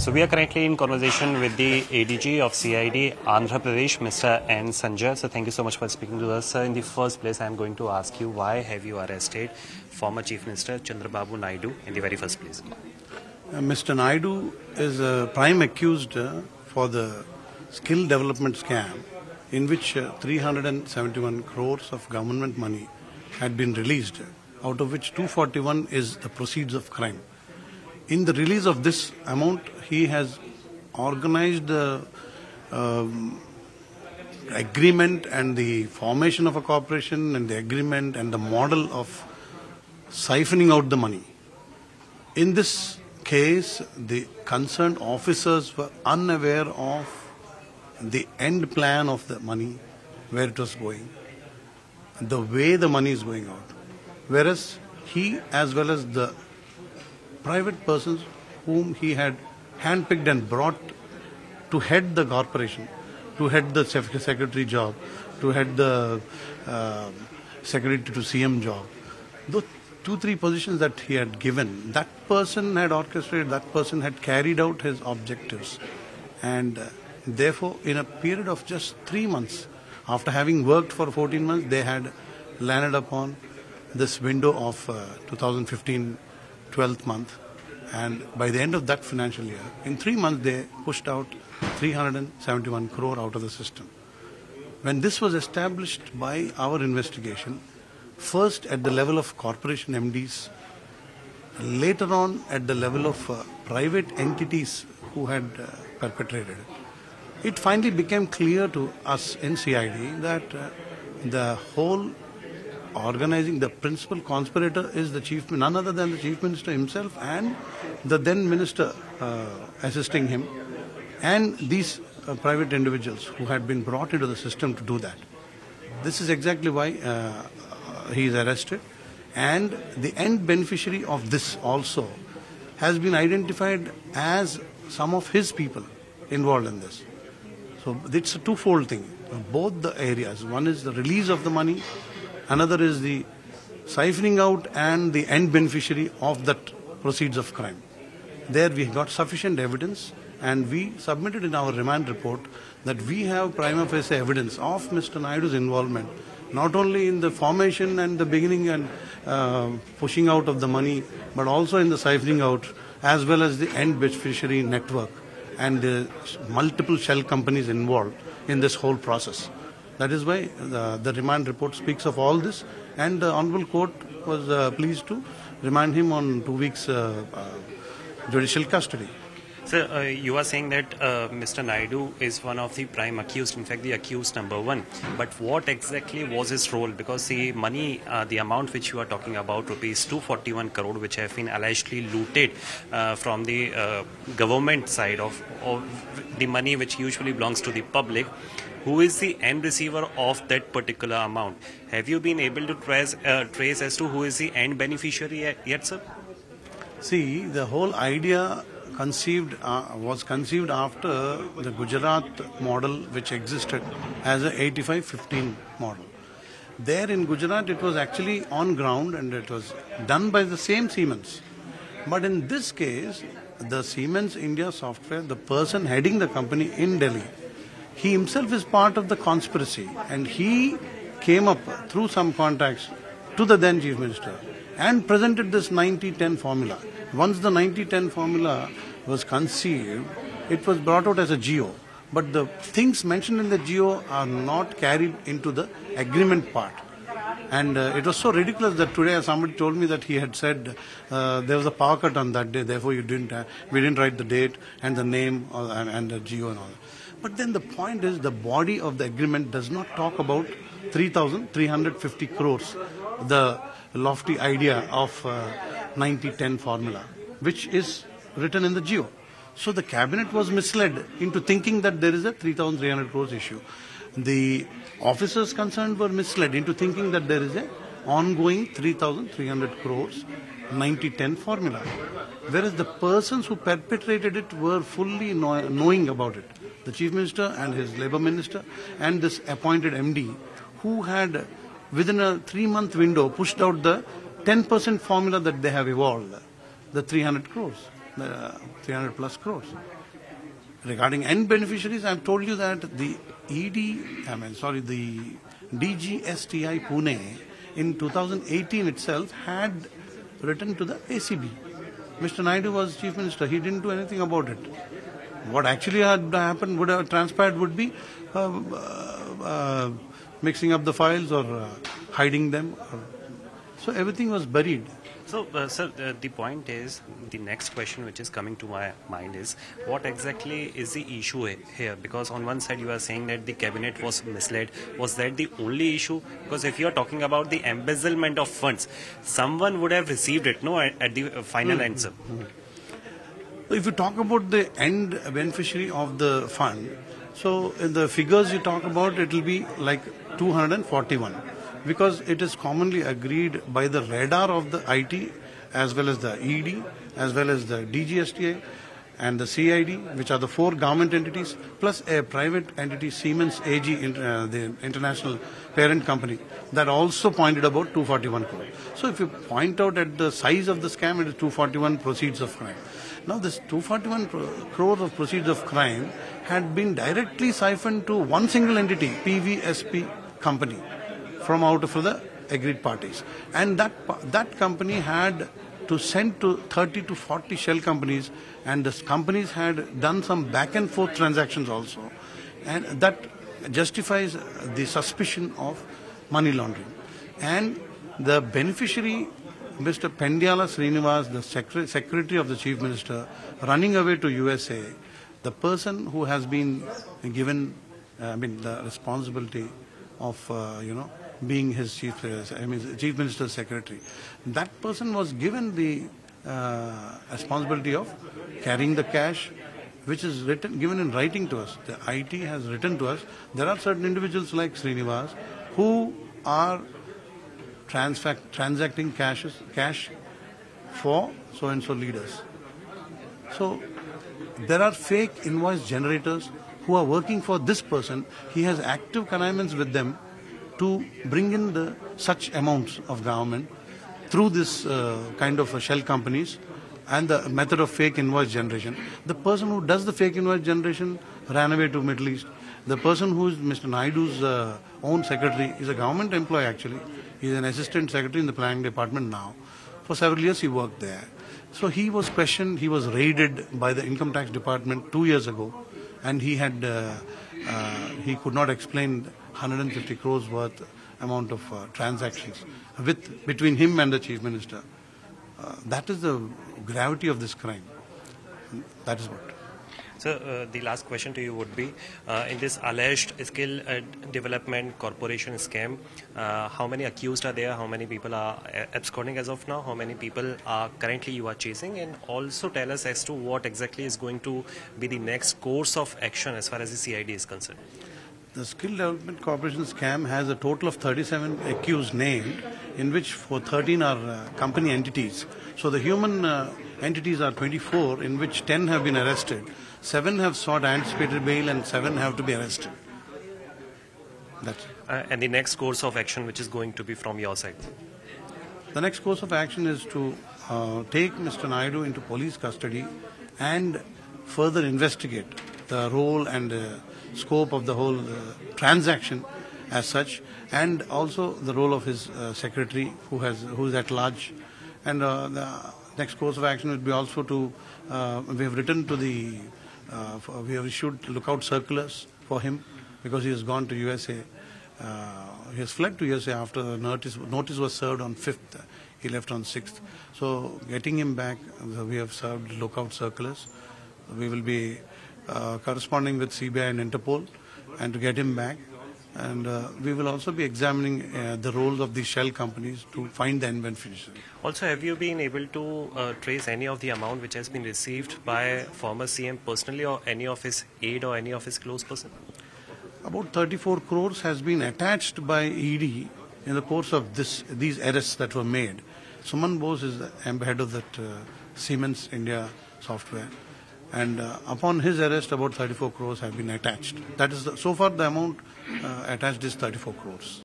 So we are currently in conversation with the ADG of CID, Andhra Pradesh, Mr. N Sanjay. So thank you so much for speaking to us. Sir, in the first place, I am going to ask you, why have you arrested former Chief Minister Chandrababu Naidu in the very first place? Mr. Naidu is a prime accused for the skill development scam in which 371 crores of government money had been released, out of which 241 is the proceeds of crime. In the release of this amount, he has organized the agreement and the formation of a corporation and the agreement and the model of siphoning out the money. In this case, the concerned officers were unaware of the end plan of the money, where it was going, the way the money is going out. Whereas he, as well as the private persons whom he had handpicked and brought to head the corporation, to head the secretary job, to head the secretary to CM job, those 2-3 positions that he had given, that person had orchestrated, that person had carried out his objectives. And therefore, in a period of just 3 months, after having worked for 14 months, they had landed upon this window of 2015 12th month, and by the end of that financial year, in 3 months they pushed out 371 crore out of the system. When this was established by our investigation, first at the level of corporation MDs, later on at the level of private entities who had perpetrated it, it finally became clear to us in CID that the whole organizing, the principal conspirator is the chief, none other than the Chief Minister himself and the then Minister assisting him, and these private individuals who had been brought into the system to do that. This is exactly why he is arrested, and the end beneficiary of this also has been identified as some of his people involved in this. So it's a twofold thing, both the areas. One is the release of the money, another is the siphoning out and the end beneficiary of that proceeds of crime. There we got sufficient evidence, and we submitted in our remand report that we have prima facie evidence of Mr. Naidu's involvement, not only in the formation and the beginning and pushing out of the money, but also in the siphoning out, as well as the end beneficiary network and the multiple shell companies involved in this whole process. That is why the remand report speaks of all this, and the Honorable Court was pleased to remand him on 2 weeks judicial custody. Sir, you are saying that Mr. Naidu is one of the prime accused, in fact the accused number one. But what exactly was his role? Because the money, the amount which you are talking about, rupees 241 crore, which have been allegedly looted from the government side of the money which usually belongs to the public. Who is the end receiver of that particular amount? Have you been able to trace as to who is the end beneficiary yet, sir? See, the whole idea was conceived after the Gujarat model, which existed as a 85-15 model. There in Gujarat, it was actually on ground and it was done by the same Siemens. But in this case, the Siemens India software, the person heading the company in Delhi, he himself is part of the conspiracy, and he came up through some contacts to the then Chief Minister and presented this 90-10 formula. Once the 90-10 formula was conceived, it was brought out as a GO. But the things mentioned in the GO are not carried into the agreement part. And it was so ridiculous that today somebody told me that he had said there was a power cut on that day, therefore we didn't write the date and the name and the GO and all. But then the point is, the body of the agreement does not talk about 3,350 crores, the lofty idea of 90-10 formula, which is written in the GO. So the cabinet was misled into thinking that there is a 3,300 crores issue. The officers concerned were misled into thinking that there is a ongoing 3,300 crores 90-10 formula. Whereas the persons who perpetrated it were fully knowing about it. The Chief Minister and his Labour Minister and this appointed MD, who had within a 3-month window pushed out the 10% formula that they have evolved, the 300 crores. 300 plus crores. Regarding end beneficiaries, I've told you that the the DGSTI Pune in 2018 itself had written to the ACB. Mr. Naidu was Chief Minister. He didn't do anything about it. What actually had happened, would have transpired, would be mixing up the files or hiding them. So everything was buried. So, sir, the point is, the next question which is coming to my mind is, what exactly is the issue here? Because on one side you are saying that the cabinet was misled. Was that the only issue? Because if you are talking about the embezzlement of funds, someone would have received it, no, at the final answer. If you talk about the end beneficiary of the fund, so in the figures you talk about, it will be like 241. Because it is commonly agreed by the radar of the IT, as well as the ED, as well as the DGSTA and the CID, which are the 4 government entities, plus a private entity, Siemens AG, the international parent company, that also pointed about 241 crore. So if you point out at the size of the scam, it is 241 proceeds of crime. Now this 241 crore of proceeds of crime had been directly siphoned to one single entity, PVSP company, from out of the agreed parties. And that company had to send to 30 to 40 shell companies, and the companies had done some back and forth transactions also. And that justifies the suspicion of money laundering. And the beneficiary, Mr. Pendyala Srinivas, the secretary of the Chief Minister, running away to USA, the person who has been given the responsibility of, being his Chief Minister's secretary. That person was given the responsibility of carrying the cash, which is given in writing to us. The IT has written to us. There are certain individuals like Srinivas who are transacting cash for so-and-so leaders. So there are fake invoice generators who are working for this person. He has active connivance with them to bring in such amounts of government through this kind of shell companies and the method of fake invoice generation. The person who does the fake invoice generation ran away to Middle East. The person who is Mr. Naidu's own secretary is a government employee actually. He is an assistant secretary in the planning department now. For several years he worked there. So he was questioned, he was raided by the income tax department 2 years ago, and he could not explain 150 crores worth amount of transactions between him and the Chief Minister. That is the gravity of this crime. That is what. So the last question to you would be, in this alleged skill development corporation scam, how many accused are there, how many people are absconding as of now, how many people are currently you are chasing, and also tell us as to what exactly is going to be the next course of action as far as the CID is concerned. The Skill Development Corporation scam has a total of 37 accused named, in which 13 are company entities. So the human entities are 24, in which 10 have been arrested. 7 have sought anticipated bail and 7 have to be arrested. That's it. And the next course of action which is going to be from your side? The next course of action is to take Mr. Naidu into police custody and further investigate the role and scope of the whole transaction as such, and also the role of his secretary who is at large. And the next course of action would be also to, we have written to we have issued lookout circulars for him because he has gone to USA. He has fled to USA after the notice was served on 5th. He left on 6th. So getting him back, we have served lookout circulars. We will be corresponding with CBI and Interpol and to get him back. And we will also be examining the roles of these shell companies to find the end beneficiary. Also, have you been able to trace any of the amount which has been received by former CM personally, or any of his aide or any of his close person? About 34 crores has been attached by ED in the course of these arrests that were made. Suman Bose is the head of that Siemens India software. And upon his arrest, about 34 crores have been attached. That is, so far the amount attached is 34 crores.